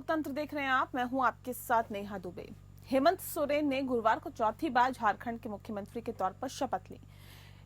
लोकतंत्र देख रहे हैं आप। मैं हूं आपके साथ नेहा दुबे। हेमंत सोरेन ने गुरुवार को चौथी बार झारखंड के मुख्यमंत्री के तौर पर शपथ ली।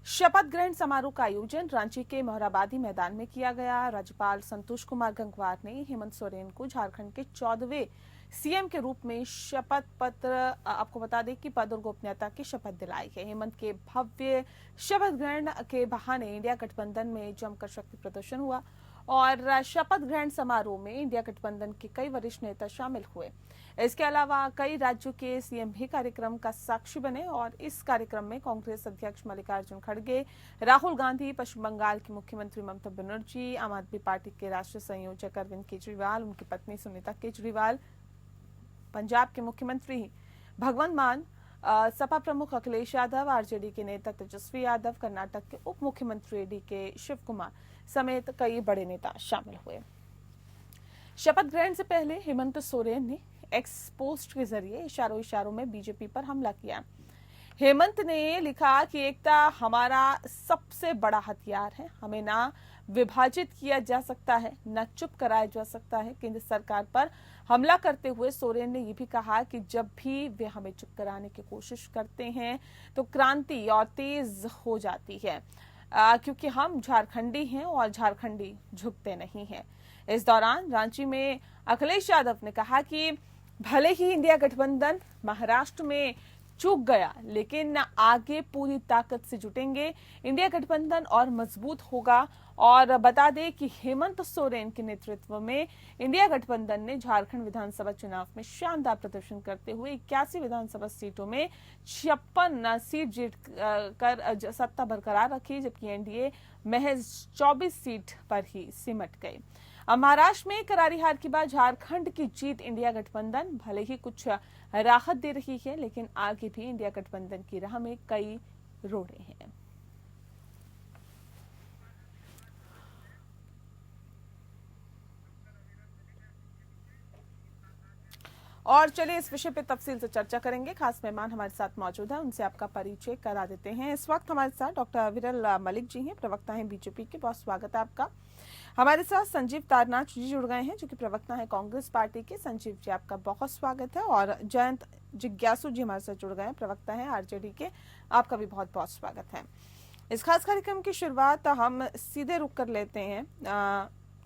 शपथ ग्रहण समारोह का आयोजन रांची के मोहराबादी मैदान में किया गया। राज्यपाल संतोष कुमार गंगवार ने हेमंत सोरेन को झारखंड के 14वें सीएम के रूप में शपथ पत्र, आपको बता दें कि पद और गोपनीयता की शपथ दिलाई है। हेमंत के भव्य शपथ ग्रहण के बहाने इंडिया गठबंधन में जमकर शक्ति प्रदर्शन हुआ और शपथ ग्रहण समारोह में इंडिया गठबंधन के कई वरिष्ठ नेता शामिल हुए। इसके अलावा कई राज्यों के सीएम भी कार्यक्रम का साक्षी बने और इस कार्यक्रम में कांग्रेस अध्यक्ष मल्लिकार्जुन खड़गे, राहुल गांधी, पश्चिम बंगाल की मुख्यमंत्री ममता बनर्जी, आम आदमी पार्टी के राष्ट्रीय संयोजक अरविंद केजरीवाल, उनकी पत्नी सुनीता केजरीवाल, पंजाब के मुख्यमंत्री भगवंत मान, सपा प्रमुख अखिलेश यादव, आरजेडी के नेता तेजस्वी यादव, कर्नाटक के उप मुख्यमंत्री डीके शिव कुमार समेत कई बड़े नेता शामिल हुए। शपथ ग्रहण से पहले हेमंत सोरेन ने एक्स पोस्ट के जरिए इशारों में बीजेपी पर हमला किया। हेमंत ने लिखा कि एकता हमारा सबसे बड़ा हथियार है, हमें ना विभाजित किया जा सकता है, न चुप कराया जा सकता है। केंद्र सरकार पर हमला करते हुए सोरेन ने यह भी कहा कि जब भी वे हमें चुप कराने की कोशिश करते हैं तो क्रांति और तेज हो जाती है, क्योंकि हम झारखंडी हैं और झारखंडी झुकते नहीं हैं। इस दौरान रांची में अखिलेश यादव ने कहा कि भले ही इंडिया गठबंधन महाराष्ट्र में चूक गया, लेकिन आगे पूरी ताकत से जुटेंगे, इंडिया गठबंधन और मजबूत होगा। और बता दें कि हेमंत सोरेन के नेतृत्व में इंडिया गठबंधन ने झारखंड विधानसभा चुनाव में शानदार प्रदर्शन करते हुए 81 विधानसभा सीटों में 56 सीट जीत कर सत्ता बरकरार रखी, जबकि एनडीए महज 24 सीट पर ही सिमट गई। अब महाराष्ट्र में करारी हार के बाद झारखंड की जीत इंडिया गठबंधन भले ही कुछ राहत दे रही है, लेकिन आगे भी इंडिया गठबंधन की राह में कई रोड़े हैं। और चलिए इस विषय पे तफसील से चर्चा करेंगे। खास मेहमान हमारे साथ मौजूद है, उनसे आपका परिचय करा देते हैं। इस वक्त हमारे साथ डॉक्टर विरल मलिक जी हैं, प्रवक्ता हैं बीजेपी के। बहुत स्वागत है आपका। हमारे साथ संजीव तारनाथ जी जुड़ गए हैं, जो कि प्रवक्ता है कांग्रेस पार्टी के। संजीव जी, आपका बहुत स्वागत है। और जयंत जिज्ञासु जी हमारे साथ जुड़ गए हैं, प्रवक्ता है आरजेडी के। आपका भी बहुत बहुत स्वागत है। इस खास कार्यक्रम की शुरुआत हम सीधे रुक कर लेते हैं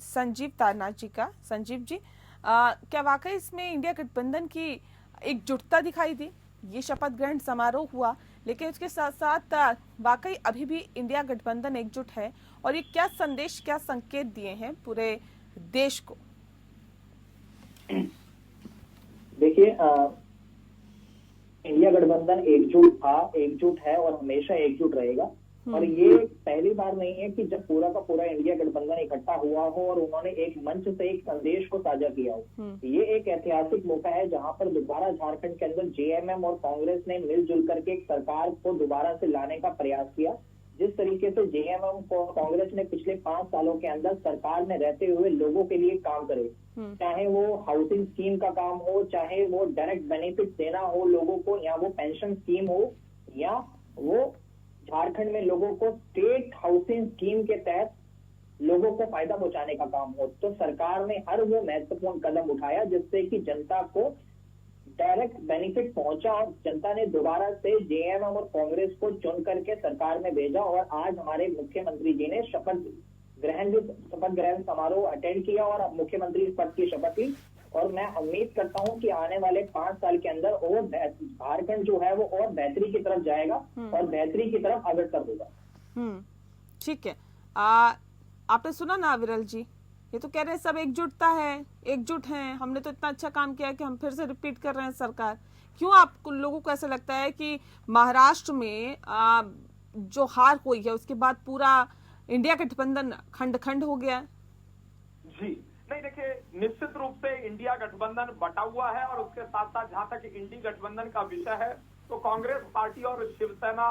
संजीव तारनाथ जी का। संजीव जी, क्या वाकई इसमें इंडिया गठबंधन की एकजुटता दिखाई दी? ये शपथ ग्रहण समारोह हुआ, लेकिन उसके साथ साथ वाकई अभी भी इंडिया गठबंधन एकजुट है, और ये क्या संदेश, क्या संकेत दिए हैं पूरे देश को? देखिए, इंडिया गठबंधन एकजुट था, एकजुट है और हमेशा एकजुट रहेगा। और ये पहली बार नहीं है कि जब पूरा का पूरा इंडिया गठबंधन इकट्ठा हुआ हो और उन्होंने एक मंच से एक संदेश को साझा किया हो। ये एक ऐतिहासिक मौका है जहां पर दोबारा झारखंड के अंदर जेएमएम और कांग्रेस ने मिलजुल करके एक सरकार को दोबारा से लाने का प्रयास किया। जिस तरीके से जेएमएम को कांग्रेस ने पिछले 5 सालों के अंदर सरकार में रहते हुए लोगों के लिए काम करे, चाहे वो हाउसिंग स्कीम का काम हो, चाहे वो डायरेक्ट बेनिफिट देना हो लोगों को, या वो पेंशन स्कीम हो, या वो झारखंड में लोगों को स्टेट हाउसिंग स्कीम के तहत लोगों को फायदा पहुंचाने का काम हो, तो सरकार ने हर वो महत्वपूर्ण कदम उठाया जिससे कि जनता को डायरेक्ट बेनिफिट पहुंचा। और जनता ने दोबारा से जेएमएम और कांग्रेस को चुन करके सरकार में भेजा। और आज हमारे मुख्यमंत्री जी ने शपथ ग्रहण समारोह अटेंड किया और मुख्यमंत्री पद की शपथ ली। और मैं उम्मीद करता हूं कि आने वाले 5 साल के अंदर और झारखंड जो है वो और बेहतरी की तरफ जाएगा और बेहतरी की तरफ अग्रसर होगा। ठीक है। आपने सुना ना विरल जी, ये तो कह रहे हैं सब एकजुटता है, एकजुट हैं, हमने तो इतना अच्छा काम किया है कि हम फिर से रिपीट कर रहे हैं सरकार। क्यों आप लोगों को ऐसा लगता है कि महाराष्ट्र में जो हार हुई है उसके बाद पूरा इंडिया गठबंधन खंड खंड हो गया? जी नहीं, देखिए, निश्चित रूप से इंडिया गठबंधन बटा हुआ है। और उसके साथ साथ जहां तक इंडिया गठबंधन का विषय है, तो कांग्रेस पार्टी और शिवसेना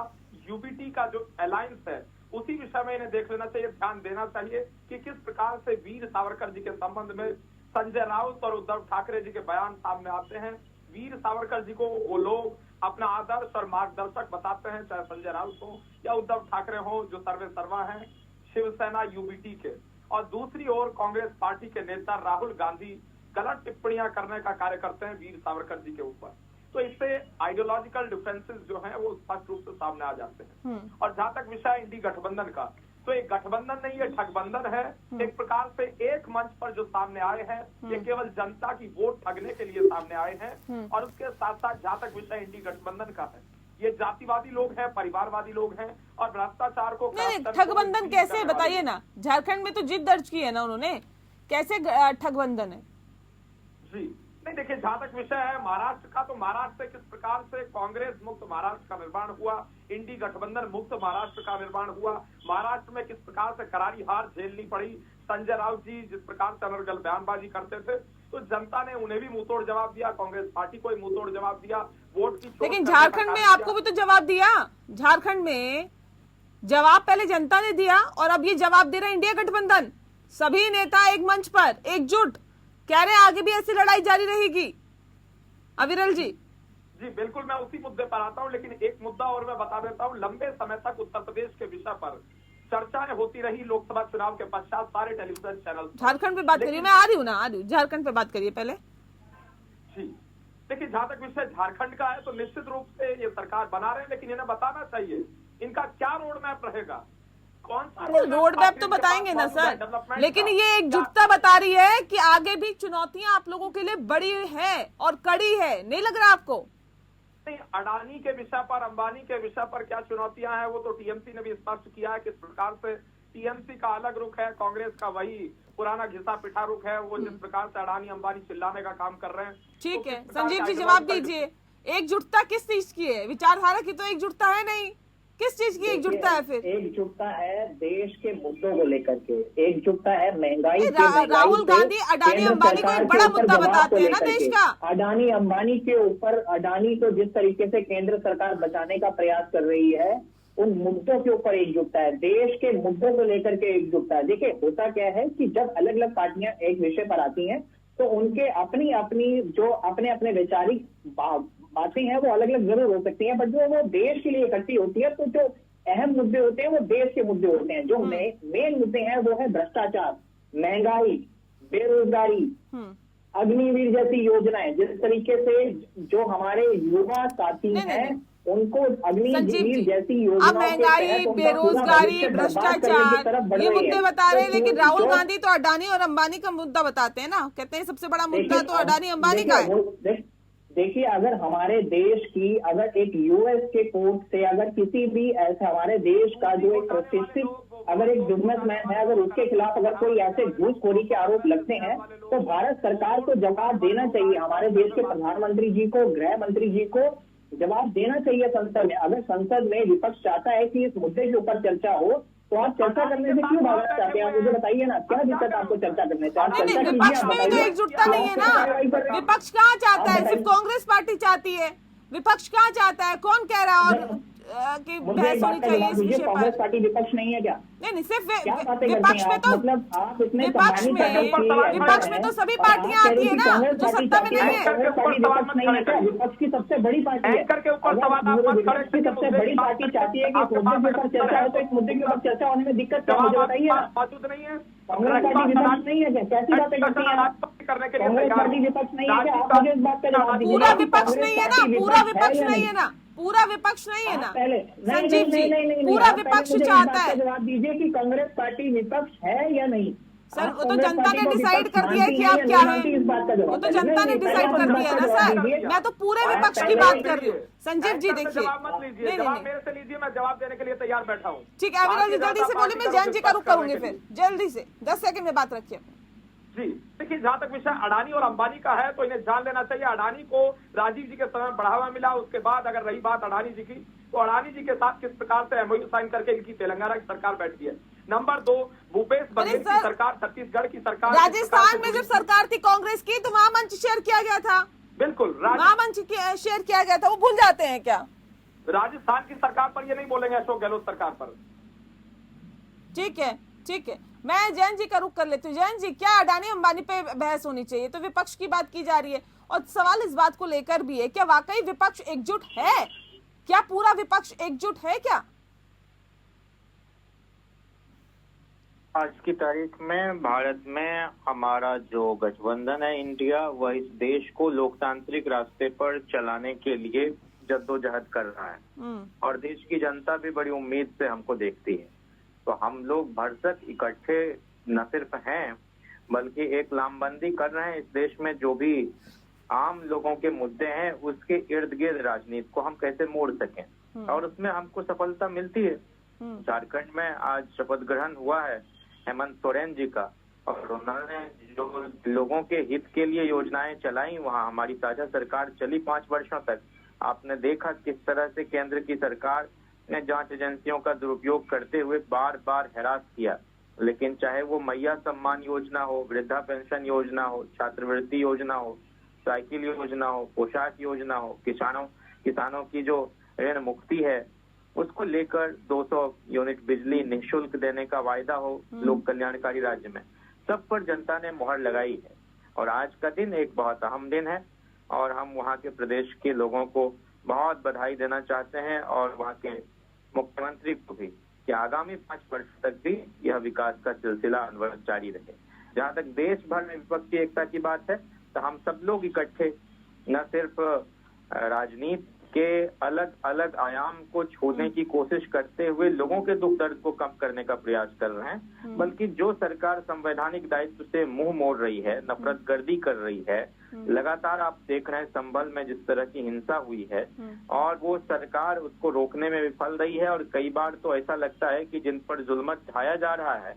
यूबीटी का जो अलायंस है, उसी विषय में इन्हें देख लेना चाहिए, ध्यान देना चाहिए कि किस प्रकार से वीर सावरकर जी के संबंध में संजय राउत और उद्धव ठाकरे जी के बयान सामने आते हैं। वीर सावरकर जी को वो लोग अपना आदर्श और मार्गदर्शक बताते हैं, चाहे संजय राउत हो या उद्धव ठाकरे हो, जो सर्वे सर्वा है शिवसेना यूबीटी के। और दूसरी ओर कांग्रेस पार्टी के नेता राहुल गांधी गलत टिप्पणियां करने का कार्य करते हैं वीर सावरकर जी के ऊपर। तो इससे आइडियोलॉजिकल डिफरेंसेस जो हैं वो स्पष्ट रूप से सामने आ जाते हैं। और जहां तक विषय इंडी गठबंधन का, तो एक गठबंधन नहीं, ये ठगबंधन है। एक प्रकार से एक मंच पर जो सामने आए हैं ये केवल जनता की वोट ठगने के लिए सामने आए हैं। और उसके साथ साथ जहां तक विषय इंडी गठबंधन का है, ये जातिवादी लोग हैं, परिवारवादी लोग हैं और भ्रष्टाचार को नहीं, ठगबंधन कैसे बताइए ना। झारखंड में तो जीत दर्ज की है ना उन्होंने, कैसे ठगबंधन है? जी नहीं, देखिए जहां तक विषय है महाराष्ट्र का, तो महाराष्ट्र से किस प्रकार से कांग्रेस मुक्त महाराष्ट्र का निर्माण हुआ, इंडी गठबंधन मुक्त महाराष्ट्र का निर्माण हुआ, महाराष्ट्र में किस प्रकार से करारी हार झेलनी पड़ी, संजय राउत जी जिस प्रकार से अनर्गल बयानबाजी करते थे, तो जनता ने उन्हें भी मुंहतोड़ जवाब दिया, कांग्रेस पार्टी को भी मुंहतोड़ जवाब दिया, वोट की। लेकिन झारखंड में आपको भी तो जवाब दिया। झारखंड में जवाब पहले जनता ने दिया और अब ये जवाब दे रहे इंडिया गठबंधन। सभी नेता एक मंच पर एकजुट कह रहे आगे भी ऐसी लड़ाई जारी रहेगी। अविरल जी बिल्कुल, मैं उसी मुद्दे पर आता हूं, लेकिन एक मुद्दा और मैं बता देता हूं। लंबे समय तक उत्तर प्रदेश के विषय पर चर्चाएं होती रही लोकसभा चुनाव के पश्चात सारे टेलीविजन चैनल। झारखंड पे बात करिए, मैं आ रही हूँ झारखंड पे बात करिए पहले। जी देखिए, जहां तक विषय झारखंड का है तो निश्चित रूप से ये सरकार बना रहे हैं, लेकिन इन्हें बताना चाहिए इनका क्या रोड मैप रहेगा, कौन सा रोड मैप तो बताएंगे ना सर, लेकिन ये एकजुटता बता रही है कि आगे भी चुनौतियां आप लोगों के लिए बड़ी है और कड़ी है, नहीं लग रहा आपको? नहीं, अडानी के विषय पर, अंबानी के विषय पर क्या चुनौतियां हैं वो तो टीएमसी ने भी स्पष्ट किया है। किस प्रकार से टीएमसी का अलग रुख है, कांग्रेस का वही पुराना घिसा पिटा रुख है। वो जिस प्रकार से अडानी अंबानी चिल्लाने का काम कर रहे हैं। ठीक है, संजीव जी जवाब दीजिए, एकजुटता किस चीज की है? विचारधारा की तो एकजुटता है नहीं, किस चीज की एकजुटता है फिर? एकजुटता है देश के मुद्दों को लेकर के, एकजुटता है महंगाई। राहुल गांधी अडानी अंबानी को एक बड़ा मुद्दा बताते हैं ना देश का। अडानी अंबानी के ऊपर, अडानी को जिस तरीके से केंद्र सरकार बचाने का प्रयास कर रही है, उन मुद्दों के ऊपर एकजुटता है, देश के मुद्दों को लेकर के एकजुटता है। देखिए होता क्या है कि जब अलग अलग पार्टियां एक विषय पर आती हैं तो उनके अपनी अपनी जो अपने अपने वैचारिक बातें हैं वो अलग अलग जरूर हो सकती हैं, बट जो वो देश के लिए इकट्ठी होती है तो जो अहम मुद्दे होते हैं वो देश के मुद्दे होते हैं। जो मेन मुद्दे हैं वो है भ्रष्टाचार, महंगाई, बेरोजगारी, अग्निवीर जैसी योजनाएं। जिस तरीके से जो हमारे युवा साथी हैं उनको अग्निवीर जैसी योजनाओं अब महंगाई, बेरोजगारी, भ्रष्टाचार ये मुद्दे बता रहे हैं, लेकिन राहुल गांधी तो अडानी और अंबानी का मुद्दा बताते हैं ना, कहते हैं सबसे बड़ा मुद्दा तो अडानी अंबानी का है। देखिए अगर हमारे देश की, अगर एक यूएस के कोर्ट से अगर किसी भी ऐसे हमारे देश का जो एक प्रतिष्ठित अगर एक बिजनेसमैन है, अगर उसके खिलाफ अगर कोई ऐसे घूसखोरी के आरोप लगते हैं तो भारत सरकार को जवाब देना चाहिए। हमारे देश के प्रधानमंत्री जी को, गृह मंत्री जी को जवाब देना चाहिए संसद में। अगर संसद में विपक्ष चाहता है कि इस मुद्दे के ऊपर चर्चा हो तो आप चर्चा करने से क्यों भागना चाहते हैं? आप मुझे बताइए ना, क्या दिक्कत आपको चर्चा करने से? विपक्ष में भी तो एकजुटता नहीं है ना। विपक्ष कहाँ चाहता है? सिर्फ कांग्रेस पार्टी चाहती है। विपक्ष कहाँ चाहता है? कौन कह रहा है और कि बहस होनी चाहिए इस विषय पर? कांग्रेस पार्टी विपक्ष नहीं है क्या? नहीं, सिर्फ विपक्ष में तो, विपक्ष में तो सभी पार्टियां आती है ना जो सत्ता में नहीं है। विपक्ष की सबसे बड़ी पार्टी है, विपक्ष की सबसे बड़ी पार्टी चाहती है कि इस मुद्दे के ऊपर चर्चा हो, तो इस मुद्दे के ऊपर चर्चा होने में दिक्कत क्या? मुझे बताइए ना, मौजूद नहीं है कांग्रेस पार्टी विपक्ष नहीं है क्या? कैसी बातें करती हैं आप? कांग्रेस पार्टी विपक्ष नहीं है क्या? आप मुझे इस बात का जवाब दीजिए। पूरा विपक्ष नहीं है ना, पूरा विपक्ष नहीं है ना, पूरा विपक्ष नहीं है ना संजीव जी, पूरा विपक्ष चाहता है। जवाब दीजिए कि कांग्रेस पार्टी विपक्ष है या नहीं? सर वो तो जनता ने डिसाइड कर दिया कि आप क्या है, वो तो जनता ने डिसाइड कर दिया ना सर। मैं तो पूरे विपक्ष की बात कर रही हूँ। संजीव जी देखिए, जवाब मत लीजिए, जवाब मेरे से लीजिए, मैं जवाब देने के लिए तैयार बैठा हूँ। ठीक है अविनाश जी जल्दी से बोलिए, मैं जैन जी का रुख करूंगी फिर जल्दी से 10 सेकंड में बात रखिए। जी देखिए, जहां तक विषय अडानी और अंबानी का है तो इन्हें जान लेना चाहिए अडानी को राजीव जी के समय बढ़ावा मिला। उसके बाद अगर रही बात अडानी जी की, तो अडानी जी के साथ किस प्रकार से एमओयू साइन करके इनकी तेलंगाना की सरकार बैठती है। नंबर 2, भूपेश बघेल की सरकार, छत्तीसगढ़ की सरकार, राजस्थान में जब सरकार थी कांग्रेस की तो वहां मंच शेयर किया गया था। बिल्कुल, वहां मंच शेयर किया गया था, वो भूल जाते हैं क्या? राजस्थान की सरकार पर ये नहीं बोलेंगे, अशोक गहलोत सरकार पर। ठीक है ठीक है, मैं जैन जी का रुख कर लेती हूँ। जैन जी, क्या अडानी अंबानी पे बहस होनी चाहिए? तो विपक्ष की बात की जा रही है और सवाल इस बात को लेकर भी है, क्या वाकई विपक्ष एकजुट है? क्या पूरा विपक्ष एकजुट है क्या? आज की तारीख में भारत में हमारा जो गठबंधन है इंडिया, वह इस देश को लोकतांत्रिक रास्ते पर चलाने के लिए जद्दोजहद कर रहा है और देश की जनता भी बड़ी उम्मीद से हमको देखती है। तो हम लोग भरसक इकट्ठे न सिर्फ हैं बल्कि एक लामबंदी कर रहे हैं इस देश में जो भी आम लोगों के मुद्दे हैं उसके इर्द गिर्द राजनीति को हम कैसे मोड़ सकें और उसमें हमको सफलता मिलती है। झारखंड में आज शपथ ग्रहण हुआ है हेमंत सोरेन जी का और उन्होंने जो लोगों के हित के लिए योजनाएं चलाई, वहाँ हमारी साझा सरकार चली 5 वर्षों तक। आपने देखा किस तरह से केंद्र की सरकार ने जांच एजेंसियों का दुरुपयोग करते हुए बार बार हैरास किया, लेकिन चाहे वो मैया सम्मान योजना हो, वृद्धा पेंशन योजना हो, छात्रवृत्ति योजना हो, साइकिल योजना हो, पोशाक योजना हो, किसानों की जो ऋण मुक्ति है उसको लेकर 200 यूनिट बिजली निःशुल्क देने का वायदा हो लोक कल्याणकारी राज्य में, सब पर जनता ने मुहर लगाई है। और आज का दिन एक बहुत अहम दिन है और हम वहाँ के प्रदेश के लोगों को बहुत बधाई देना चाहते हैं और वहाँ के मुख्यमंत्री को भी कि आगामी 5 वर्ष तक भी यह विकास का सिलसिला अनवरत जारी रहे। जहाँ तक देश भर में विपक्षी एकता की बात है तो हम सब लोग इकट्ठे न सिर्फ राजनीति के अलग अलग आयाम को छूने की कोशिश करते हुए लोगों के दुख दर्द को कम करने का प्रयास कर रहे हैं, बल्कि जो सरकार संवैधानिक दायित्व से मुंह मोड़ रही है, नफरत गर्दी कर रही है, लगातार आप देख रहे हैं संभल में जिस तरह की हिंसा हुई है और वो सरकार उसको रोकने में विफल रही है और कई बार तो ऐसा लगता है कि जिन पर जुल्मत ढाया जा रहा है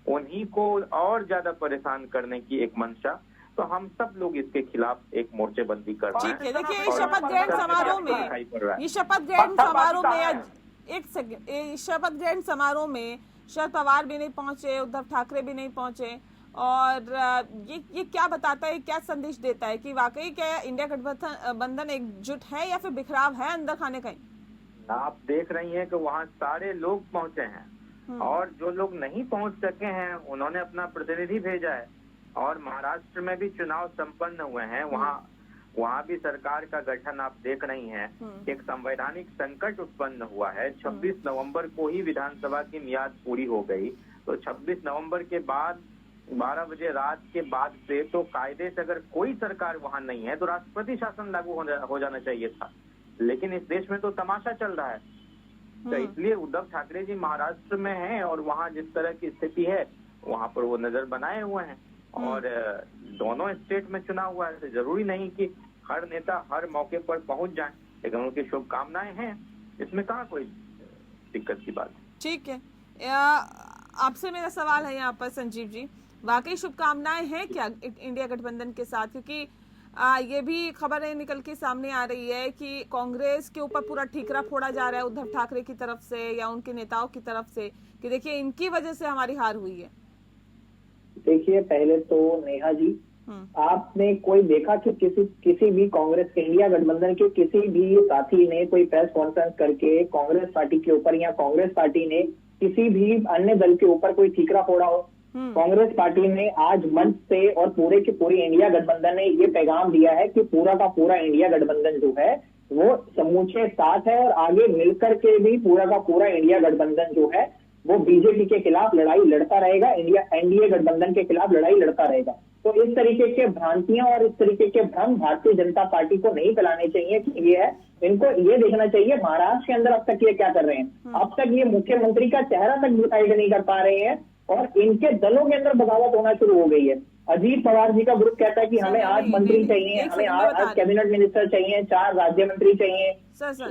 उन्हीं को और ज्यादा परेशान करने की एक मंशा। तो हम सब लोग इसके खिलाफ एक मोर्चेबंदी कर रहे हैं। ठीक है, देखिए इस शपथ ग्रहण समारोह में, इस शपथ ग्रहण समारोह में एक सेकंड, इस शपथ ग्रहण समारोह में शरद पवार भी नहीं पहुंचे, उद्धव ठाकरे भी नहीं पहुंचे और ये क्या बताता है, क्या संदेश देता है कि वाकई क्या इंडिया गठबंधन एकजुट है या फिर बिखराव है अंदर खाने कहीं? आप देख रही हैं कि वहाँ सारे लोग पहुंचे हैं और जो लोग नहीं पहुंच सके हैं उन्होंने अपना प्रतिनिधि भेजा है और महाराष्ट्र में भी चुनाव संपन्न हुए हैं। वहाँ भी सरकार का गठन आप देख रही हैं। एक संवैधानिक संकट उत्पन्न हुआ है। 26 नवंबर को ही विधानसभा की मियाद पूरी हो गई, तो 26 नवंबर के बाद 12 बजे रात के बाद से तो कायदे से अगर कोई सरकार वहाँ नहीं है तो राष्ट्रपति शासन लागू हो जाना चाहिए था, लेकिन इस देश में तो तमाशा चल रहा है। तो इसलिए उद्धव ठाकरे जी महाराष्ट्र में हैं और वहाँ जिस तरह की स्थिति है वहाँ पर वो नजर बनाए हुए हैं और दोनों स्टेट में चुनाव हुआ है। जरूरी नहीं कि हर नेता हर मौके पर पहुंच जाए, लेकिन उनकी शुभकामनाएं हैं, इसमें कहाँ कोई दिक्कत की बात है। ठीक है, आपसे मेरा सवाल है यहाँ पर संजीव जी, वाकई शुभकामनाएं हैं क्या इंडिया गठबंधन के साथ? क्योंकि ये भी खबरें निकल के सामने आ रही है कि कांग्रेस के ऊपर पूरा ठीकरा फोड़ा जा रहा है उद्धव ठाकरे की तरफ से या उनके नेताओं की तरफ से कि देखिए इनकी वजह से हमारी हार हुई है। देखिए, पहले तो नेहा जी, आपने कोई देखा कि किसी भी कांग्रेस के इंडिया गठबंधन के किसी भी साथी ने कोई प्रेस कॉन्फ्रेंस करके कांग्रेस पार्टी के ऊपर या कांग्रेस पार्टी ने किसी भी अन्य दल के ऊपर कोई ठीकरा फोड़ा हो? कांग्रेस पार्टी ने आज मंच से और पूरे की पूरी इंडिया गठबंधन ने ये पैगाम दिया है कि पूरा का पूरा इंडिया गठबंधन जो है वो समूचे साथ है और आगे मिलकर के भी पूरा का पूरा इंडिया गठबंधन जो है वो बीजेपी के खिलाफ लड़ाई लड़ता रहेगा, एनडीए गठबंधन के खिलाफ लड़ाई लड़ता रहेगा। तो इस तरीके के भ्रांतियां और इस तरीके के भ्रम भारतीय जनता पार्टी को नहीं फैलाने चाहिए कि ये है। इनको ये देखना चाहिए महाराष्ट्र के अंदर अब तक ये क्या कर रहे हैं। अब तक ये मुख्यमंत्री का चेहरा तक डिसाइड नहीं कर पा रहे हैं और इनके दलों के अंदर बगावत होना शुरू हो गई है। अजीत पवार जी का ग्रुप कहता है कि हमें 8 मंत्री चाहिए, हमें 8 कैबिनेट मिनिस्टर चाहिए, 4 राज्य मंत्री चाहिए,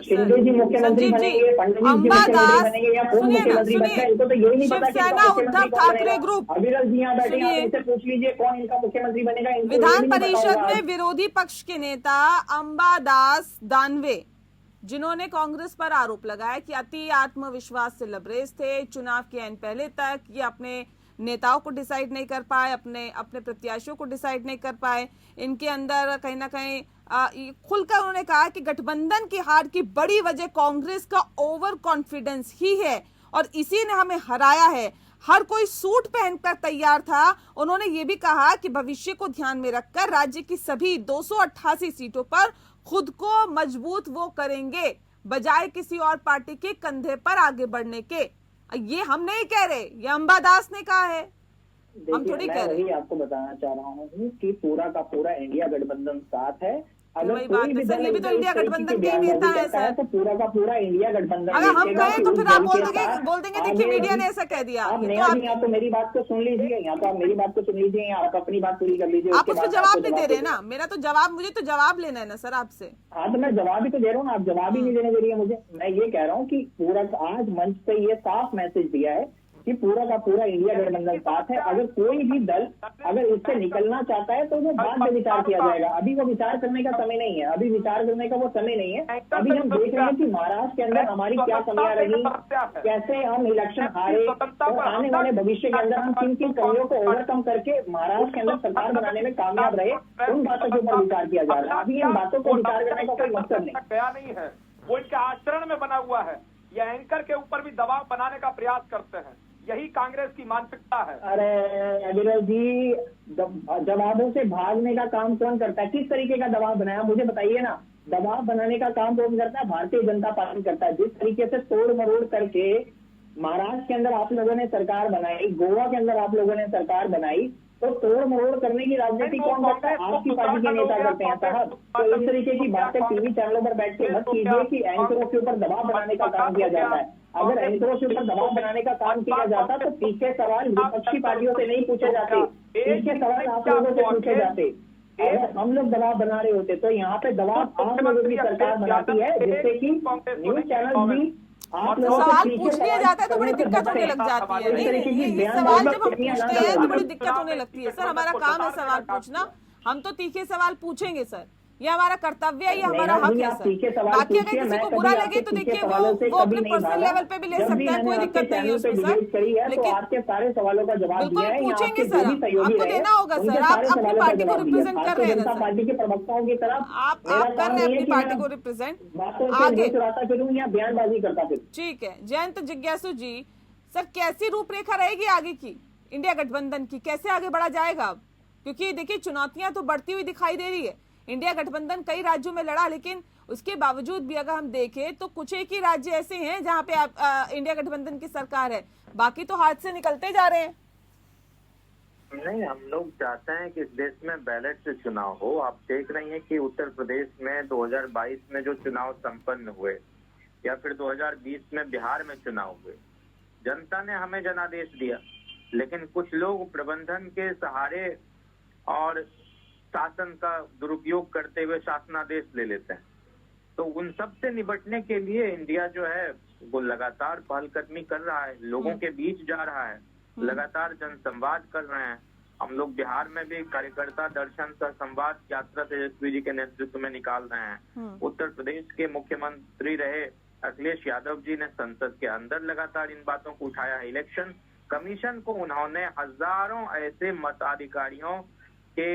शिंदे जी मुख्यमंत्री बनेंगे, फडणवीस जी मुख्यमंत्री बनेंगे या पूर्व मुख्यमंत्री बनेंगे। इनको तो यही नहीं पता कि उद्धव ठाकरे ग्रुप अविरल जी यहाँ बैठे हैं, इनसे पूछ लीजिए कौन इनका मुख्यमंत्री बनेगा। विधान परिषद में विरोधी पक्ष के नेता अंबादास दानवे, जिन्होंने कांग्रेस पर आरोप लगाया कि अति आत्मविश्वास से लबरेज थे, चुनाव के ऐन पहले तक ये अपने नेताओं को डिसाइड नहीं कर पाए, अपने प्रत्याशियों को डिसाइड नहीं कर पाए। इनके अंदर कहीं ना कहीं खुलकर उन्होंने कहा कि गठबंधन की हार की बड़ी वजह कांग्रेस का ओवर कॉन्फिडेंस ही है और इसी ने हमें हराया है। हर कोई सूट पहनकर तैयार था। उन्होंने ये भी कहा कि भविष्य को ध्यान में रखकर राज्य की सभी 288 सीटों पर खुद को मजबूत वो करेंगे बजाय किसी और पार्टी के कंधे पर आगे बढ़ने के। ये हम नहीं कह रहे, ये अंबादास ने कहा है, हम देखिए, थोड़ी मैं कह रहे। वही आपको बताना चाह रहा हूँ कि पूरा का पूरा इंडिया गठबंधन साथ है। अगर वही कोई बात है भी सर, दल ये भी तो इस इंडिया तरीके गठबंधन की के ही नेता बयानबाजी है करता है सर। तो पूरा का पूरा इंडिया गठबंधन अगर हम देखेगा कहें कि तो उस फिर दल आप के साथ बोल देंगे देखिए आगे मीडिया ने ऐसा कह दिया। आप ये तो नेहा जी, आप यहाँ तो मेरी बात को सुन लीजिए, यहाँ तो आप मेरी बात को सुन लीजिए, यहाँ आप अपनी बात पूरी कर लीजिए, आप उसके उसको बाद जवाब आपको नहीं दे जवाब रहे देंगे। ना, मेरा तो जवाब, मुझे तो जवाब लेना है ना सर आपसे। हाँ, तो मैं जवाब ही तो दे रहा हूँ ना, आप जवाब ही नहीं देने दे रही है मुझे। मैं ये कह रहा हूँ कि पूरा आज मंच पे ये साफ मैसेज दिया है कि पूरा का पूरा इंडिया गठबंधन साथ है। अगर कोई भी दल अगर इससे निकलना चाहता है तो वो बाद में विचार किया जाएगा, अभी वो विचार करने का समय नहीं है, अभी विचार करने का वो समय नहीं है। अभी हम देख रहे हैं कि महाराष्ट्र के अंदर हमारी क्या कमियां रही, कैसे हम इलेक्शन हारे, और आने वाले भविष्य के अंदर हम किन किन कमियों को ओवरकम करके महाराष्ट्र के अंदर सरकार बनाने में कामयाब रहे, उन बातों के ऊपर विचार किया जा रहा है। अभी इन बातों को विचार करने का कोई मकसद नहीं गया नहीं है, वो इनके आचरण में बना हुआ है। ये एंकर के ऊपर भी दबाव बनाने का प्रयास करते हैं, यही कांग्रेस की मानसिकता है। अरे अविरल जी, जवाबों से भागने का काम कौन करता है? किस तरीके का दबाव बनाया मुझे बताइए ना। दबाव बनाने का काम कौन करता है? भारतीय जनता पार्टी करता है। जिस तरीके से तोड़ मरोड़ करके महाराष्ट्र के अंदर आप लोगों ने सरकार बनाई, गोवा के अंदर आप लोगों ने सरकार बनाई, तो तोड़ मरोड़ करने की राजनीति कौन करता है? आपकी पार्टी के नेता करते हैं साहब। तो इस तरीके की बातें टीवी चैनलों पर बैठ के मत कीजिए कि एंकरों के ऊपर दबाव बनाने का काम किया जाता है। अगर एंकरों के ऊपर दबाव बनाने का काम किया जाता तो तीखे सवाल विपक्षी पार्टियों से नहीं पूछे जाते, तीखे सवाल आप लोगों से पूछे जाते। अगर हम लोग दबाव बना रहे होते तो यहाँ पे दबाव आप लोगों की सरकार बनाती है, जिससे कि न्यूज चैनल भी आप लोगों सवाल से पूछ लिया जाता है तो बड़ी दिक्कत होने लग जाती है। ये सवाल जब हम पूछते हैं तो बड़ी दिक्कत होने लगती है। सर हमारा काम है सवाल पूछना, हम तो तीखे सवाल पूछेंगे सर, ये हमारा कर्तव्य है, ये हमारा हक है सर। बाकी अगर किसी को बुरा लगे तो देखिए वो अपने पर्सनल लेवल पे भी ले सकता है, कोई दिक्कत नहीं है उसमें सर। लेकिन आपके सारे सवालों का जवाब बिल्कुल दिया है, पूछेंगे सर, आपको देना होगा सर, आप अपनी पार्टी को रिप्रेजेंट कर रहे हैं ना सर, पार्टी के प्रवक्ताओं की तरफ आप कर रहे हैं अपनी पार्टी को रिप्रेजेंट। आगे चुराता फिरूं या बयानबाजी करता फिरूं। ठीक है जयंत जिज्ञासु जी, सर कैसी रूपरेखा रहेगी आगे की इंडिया गठबंधन की, कैसे आगे बढ़ा जाएगा अब? क्योंकि देखिए चुनौतियां तो बढ़ती हुई दिखाई दे रही है। इंडिया गठबंधन कई राज्यों में लड़ा, लेकिन उसके बावजूद भी अगर हम देखें तो कुछ एक ही राज्य ऐसे हैं जहां पे इंडिया गठबंधन की सरकार है, बाकी तो हाथ से निकलते जा रहे हैं। नहीं, हम लोग चाहते हैं कि इस देश में बैलेट से चुनाव हो। आप देख रही हैं कि उत्तर प्रदेश में 2022 में जो चुनाव संपन्न हुए या फिर 2020 में बिहार में चुनाव हुए, जनता ने हमें जनादेश दिया, लेकिन कुछ लोग प्रबंधन के सहारे और शासन का दुरुपयोग करते हुए शासनादेश ले लेते हैं। तो उन सब से निपटने के लिए इंडिया जो है वो लगातार पहलकदमी कर रहा है, लोगों के बीच जा रहा है, लगातार जनसंवाद कर रहे हैं। हम लोग बिहार में भी कार्यकर्ता दर्शन सह संवाद यात्रा तेजस्वी जी के नेतृत्व में निकाल रहे हैं। उत्तर प्रदेश के मुख्यमंत्री रहे अखिलेश यादव जी ने संसद के अंदर लगातार इन बातों को उठाया है। इलेक्शन कमीशन को उन्होंने हजारों ऐसे मताधिकारियों के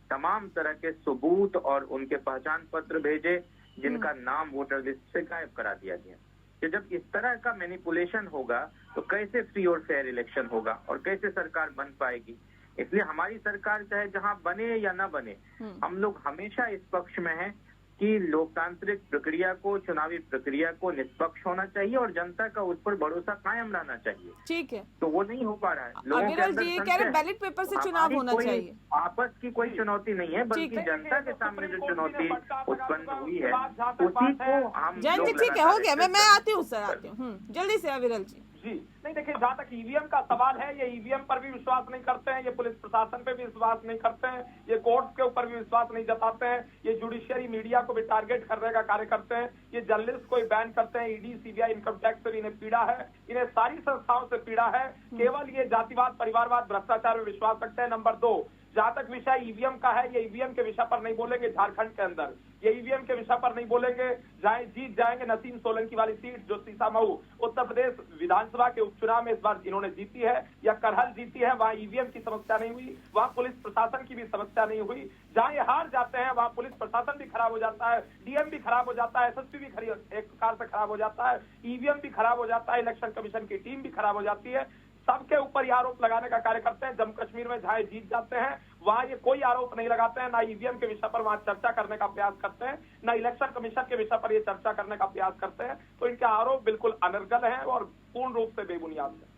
तमाम तरह के सबूत और उनके पहचान पत्र भेजे जिनका नाम वोटर लिस्ट से गायब करा दिया गया। कि जब इस तरह का मैनिपुलेशन होगा तो कैसे फ्री और फेयर इलेक्शन होगा और कैसे सरकार बन पाएगी। इसलिए हमारी सरकार चाहे जहां बने या ना बने, हम लोग हमेशा इस पक्ष में हैं कि लोकतांत्रिक प्रक्रिया को, चुनावी प्रक्रिया को निष्पक्ष होना चाहिए और जनता का उस पर भरोसा कायम रहना चाहिए। ठीक है, तो वो नहीं हो पा रहा है। लोगों के अंदर जी ये कह रहे बैलेट पेपर से चुनाव होना चाहिए। आपस की कोई चुनौती नहीं है, बल्कि जनता के सामने जो चुनौती उत्पन्न हुई है उसी को हम। जयंत जी ठीक है, हो गया, मैं आती हूँ सर, आती हूँ जल्दी से अविरल जी। जी नहीं, देखिए जहाँ तक ईवीएम का सवाल है, ये ईवीएम पर भी विश्वास नहीं करते हैं, ये पुलिस प्रशासन पे भी विश्वास नहीं करते हैं, ये कोर्ट के ऊपर भी विश्वास नहीं जताते हैं, ये जुडिशियरी मीडिया को भी टारगेट करने का कार्य करते हैं, ये जर्नलिस्ट को बैन करते हैं। ईडी, सीबीआई, इनकम टैक्स से भी इन्हें पीड़ा है, इन्हें सारी संस्थाओं से पीड़ा है। केवल ये जातिवाद, परिवारवाद, भ्रष्टाचार में विश्वास रखते हैं। नंबर 2, जहां तक विषय ईवीएम का है, ये ईवीएम के विषय पर नहीं बोलेंगे झारखंड के अंदर, ये ईवीएम के विषय पर नहीं बोलेंगे। जहां जीत जाएंगे नसीम सोलंकी वाली सीट जो सीसामऊ उत्तर प्रदेश विधानसभा के उपचुनाव में इस बार इन्होंने जीती है या करहल जीती है, वहां ईवीएम की समस्या नहीं हुई, वहां पुलिस प्रशासन की भी समस्या नहीं हुई। जहां ये हार जाते हैं वहां पुलिस प्रशासन भी खराब हो जाता है, डीएम भी खराब हो जाता है, एसएसपी भी एक प्रकार से खराब हो जाता है, ईवीएम भी खराब हो जाता है, इलेक्शन कमीशन की टीम भी खराब हो जाती है। सबके ऊपर ये आरोप लगाने का कार्य करते हैं। जम्मू कश्मीर में जहां जीत जाते हैं वहां ये कोई आरोप नहीं लगाते हैं, ना ईवीएम के विषय पर वहां चर्चा करने का प्रयास करते हैं, ना इलेक्शन कमीशन के विषय पर ये चर्चा करने का प्रयास करते हैं। तो इनके आरोप बिल्कुल अनर्गल हैं और पूर्ण रूप से बेबुनियाद है।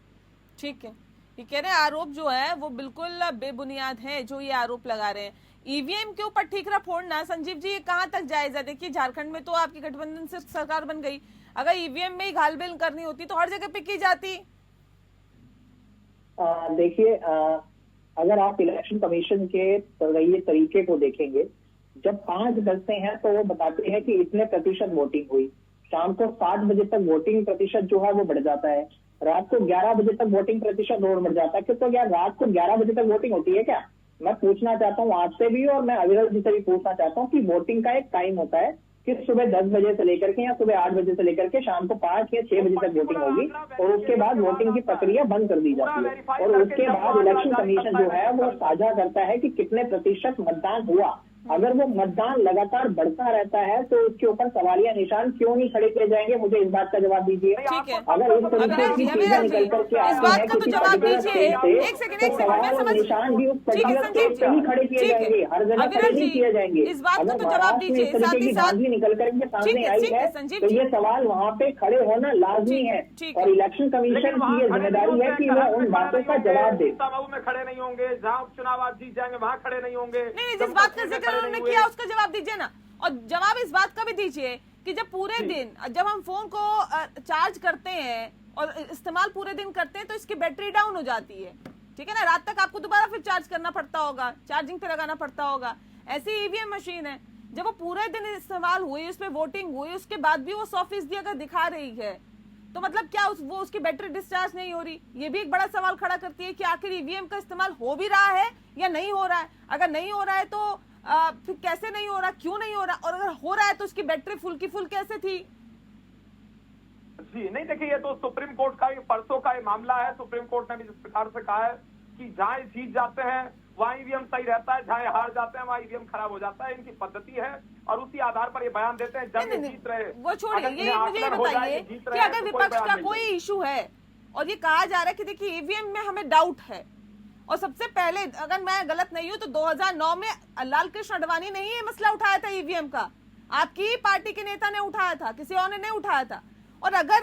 ठीक है, ये कह रहे हैं आरोप जो है वो बिल्कुल बेबुनियाद है जो ये आरोप लगा रहे हैं। ईवीएम के ऊपर ठीकरा फोड़ना, संजीव जी ये कहाँ तक जायज है? देखिए झारखंड में तो आपकी गठबंधन से सरकार बन गई, अगर ईवीएम में ही घालमेल करनी होती तो हर जगह पे की जाती। देखिए, अगर आप इलेक्शन कमीशन के ये तरीके को देखेंगे, जब 5 बजते हैं तो वो बताते हैं कि इतने प्रतिशत वोटिंग हुई, शाम को 7 बजे तक वोटिंग प्रतिशत जो है वो बढ़ जाता है, रात को 11 बजे तक वोटिंग प्रतिशत और बढ़ जाता है। क्यों? तो क्या रात को 11 बजे तक वोटिंग होती है क्या? मैं पूछना चाहता हूँ आपसे भी और मैं अविरल जी से भी पूछना चाहता हूँ कि वोटिंग का एक टाइम होता है कि सुबह 10 बजे से लेकर के या सुबह 8 बजे से लेकर के शाम को 5 या 6 बजे तक वोटिंग होगी और उसके बाद वोटिंग की प्रक्रिया बंद कर दी जाती है और उसके बाद इलेक्शन कमीशन जो है वो साझा करता है कि कितने प्रतिशत मतदान हुआ। अगर वो मतदान लगातार बढ़ता रहता है तो उसके ऊपर सवालिया निशान क्यों नहीं खड़े किए जाएंगे? मुझे इस बात का जवाब दीजिए। ठीक है, अगर इस तरीके की चीजें निकल करके इस बात का तो जवाब दीजिए। एक सेकंड मैं समझ निशान भी उस पर्टिकुलर स्टेट पे ही खड़े किए जाएंगे, हर जगह खड़े नहीं किए जाएंगे। इस बात का तो जवाब दीजिए। साथ ही साथ निकल करके सामने आई है तो ये सवाल वहाँ पे खड़े होना लाजमी है और इलेक्शन कमीशन की ये जिम्मेदारी है कि वो उन बातों का जवाब दे। सभाओं में खड़े नहीं होंगे, जहाँ उपचुनाव आप जीत जाएंगे वहाँ खड़े नहीं होंगे। नहीं, जिस बात का जिक्र उन्होंने किया उसका जवाब दीजिए ना, और जवाब इस बात का भी दीजिए कि जब पूरे दिन जब हम फोन को चार्ज करते हैं और इस्तेमाल पूरे दिन करते हैं तो इसकी बैटरी डाउन हो जाती है, ठीक है ना, रात तक आपको दोबारा फिर चार्ज करना पड़ता होगा, चार्जिंग पे लगाना पड़ता होगा। ऐसी ईवीएम मशीन है, जब वो पूरे दिन इस्तेमाल हुई, उसमें वोटिंग हुई, उसके बाद भी वो 100% अगर दिखा रही है तो मतलब क्या वो उसकी बैटरी डिस्चार्ज नहीं हो रही? ये भी एक बड़ा सवाल खड़ा करती है कि आखिर ईवीएम का इस्तेमाल हो भी रहा है या नहीं हो रहा है। अगर नहीं हो रहा है तो फिर कैसे नहीं हो रहा, क्यों नहीं हो रहा, और अगर हो रहा है तो उसकी बैटरी फुल की फुल कैसे थी? जी नहीं, देखिए ये तो सुप्रीम कोर्ट का परसों का ये मामला है। सुप्रीम कोर्ट ने भी जिस प्रकार से कहा है कि जहां जीत जाते हैं वहां ईवीएम सही रहता है, जहां हार जाते हैं वहां ईवीएम खराब हो जाता है। इनकी पद्धति है और उसी आधार पर ये बयान देते हैं जब ये जीत रहे। वो छोड़िए, ये मुझे ये बताइए कि अगर विपक्ष का कोई इशू है और ये कहा जा रहा है कि देखिए ईवीएम में हमें डाउट है, और सबसे पहले अगर मैं गलत नहीं हूं तो 2009 में लाल कृष्ण आडवाणी ने ही ये मसला उठाया था ईवीएम का, आपकी ही पार्टी के नेता ने उठाया था, किसी और ने नहीं उठाया था। और अगर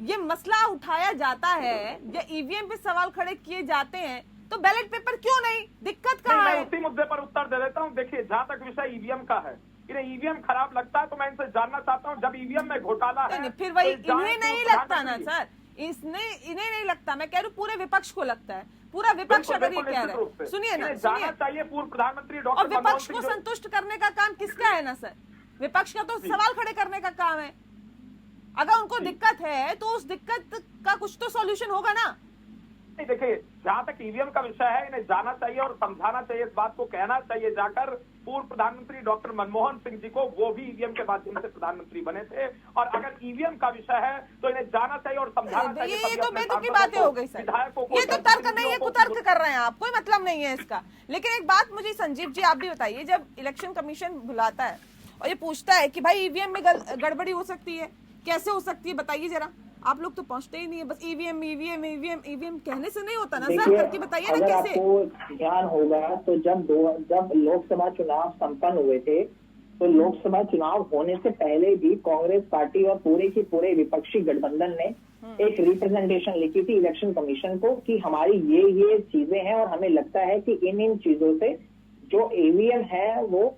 ये मसला उठाया जाता है या ईवीएम पे सवाल खड़े किए जाते हैं तो बैलेट पेपर क्यों नहीं? दिक्कत कहाँ है? मैं उसी मुद्दे पर उत्तर दे देता हूँ। देखिए जहाँ तक विषय ईवीएम का है, इन्हें ईवीएम खराब लगता है तो मैं इनसे जानना चाहता हूँ, जब ईवीएम में घोटाला है फिर वही इन्हें नहीं लगता ना सर, इन्हें नहीं लगता, मैं कह रही हूँ पूरे विपक्ष को लगता है। पूरा विपक्ष अगर ये कह रहा है, सुनिए ना, जाना चाहिए पूर्व प्रधानमंत्री डॉक्टर और विपक्ष को संतुष्ट करने का काम किसका है ना सर? विपक्ष का तो सवाल खड़े करने का काम है। अगर उनको दिक्कत है तो उस दिक्कत का कुछ तो सॉल्यूशन होगा ना। नहीं देखिए, जहाँ तक ईवीएम का विषय है इन्हें जाना चाहिए और समझाना चाहिए, इस बात को कहना चाहिए जाकर पूर्व प्रधानमंत्री डॉक्टर मनमोहन सिंह जी को, वो भी ईवीएम के माध्यम से प्रधानमंत्री बने थे। और अगर ईवीएम का विषय है तो इन्हें जाना चाहिए और समझाना चाहिए। ये तो बेतुकी की बातें हो गई सर, ये तो तर्क नहीं है, कुतर्क कर रहे हैं आप, कोई मतलब नहीं है इसका। लेकिन एक बात मुझे संजीव जी आप भी बताइए, जब इलेक्शन कमीशन बुलाता है और ये पूछता है कि भाई ईवीएम में गड़बड़ी हो सकती है, कैसे हो सकती है बताइए जरा, आप लोग तो पहुंचते ही नहीं है, बस ईवीएम ईवीएम ईवीएम ईवीएम कहने से नहीं होता ना सर, करके बताइए ना कैसे। आपको ध्यान होगा तो जब लोकसभा चुनाव संपन्न हुए थे तो लोकसभा चुनाव होने से पहले भी कांग्रेस पार्टी और पूरे की पूरे विपक्षी गठबंधन ने एक रिप्रेजेंटेशन लिखी थी इलेक्शन कमीशन को कि हमारी ये चीजें हैं और हमें लगता है कि इन चीजों से जो ईवीएम है वो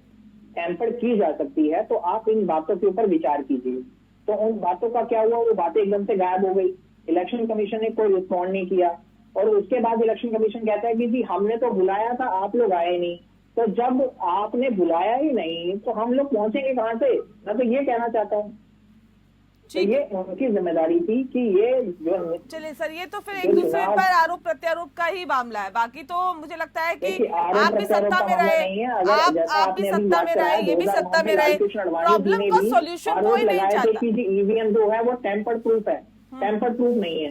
टेम्पर की जा सकती है, तो आप इन बातों के ऊपर विचार कीजिए। तो उन बातों का क्या हुआ? वो बातें एकदम से गायब हो गई, इलेक्शन कमीशन ने कोई रिस्पॉन्ड नहीं किया और उसके बाद इलेक्शन कमीशन कहता है कि जी हमने तो बुलाया था, आप लोग आए नहीं। तो जब आपने बुलाया ही नहीं तो हम लोग पहुंचेंगे कहाँ से? मैं तो ये कहना चाहता हूँ, तो ये उनकी जिम्मेदारी थी कि ये जो चलिए सर, ये तो फिर एक दूसरे पर आरोप प्रत्यारोप का ही मामला है, बाकी तो मुझे लगता है कि आप भी सत्ता में रहे, आप भी सत्ता में रहे, ये भी सत्ता में रहे, प्रॉब्लम का सॉल्यूशन कोई नहीं चाहता। ईवीएम जो है वो टेम्पर्ड प्रूफ है, टेम्पर्ड प्रूफ नहीं है।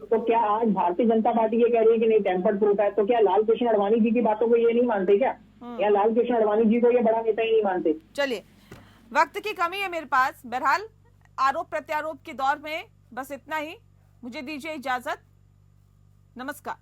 तो क्या आज भारतीय जनता पार्टी ये कह रही है कि नहीं टेम्पर्ड प्रूफ है, तो क्या लाल कृष्ण आडवाणी जी की बातों को ये नहीं मानते क्या? या लाल कृष्ण आडवाणी जी को ये बड़ा नेता ही नहीं मानते? चलिए, वक्त की कमी है मेरे पास, बहरहाल आरोप प्रत्यारोप के दौर में बस इतना ही, मुझे दीजिए इजाजत, नमस्कार।